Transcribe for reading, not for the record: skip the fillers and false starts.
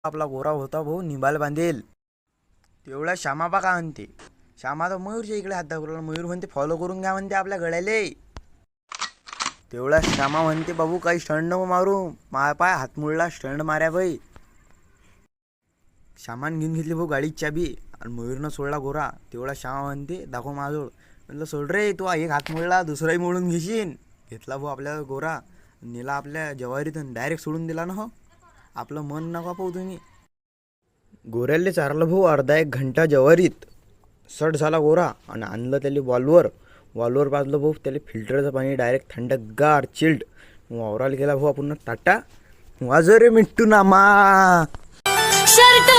आपला गोरा होता भाऊ निभाल बांधेल. तेवढा श्यामाबा का म्हणते, श्यामा तर मयूरच्या इकडे हात दाखवला. मयूर म्हणते फॉलो करून घ्या म्हणते आपल्या गळ्याले. तेवढा श्यामा म्हणते बाबू काही स्टंड नको मारू, मा पाय हात मुळला स्टंड मार्या बाई. श्यामान घेऊन घेतली भाऊ गाडीची चाबी आणि मयूरनं सोडला गोरा. तेवढा श्यामा म्हणते दाखव माझोळ. म्हणलं सोड रे, तू एक हात मोडला दुसराही मोडून घेशील. घेतला भाऊ आपल्या गोरा, नेला आपल्या जवारीतून डायरेक्ट सोडून दिला ना. हो आपलं मन नका पाहू तुम्ही. गोऱ्याला चारलं भाऊ अर्धा एक घंटा जवारीत. सट झाला गोरा आणि आणलं त्याला वॉलवर पाजलं भाऊ त्याला फिल्टरचं पाणी डायरेक्ट थंडगार चिल्ड. वावराला गेला भाऊ आपण टाटा वाजो रे मिट्टू नामा. शर्ट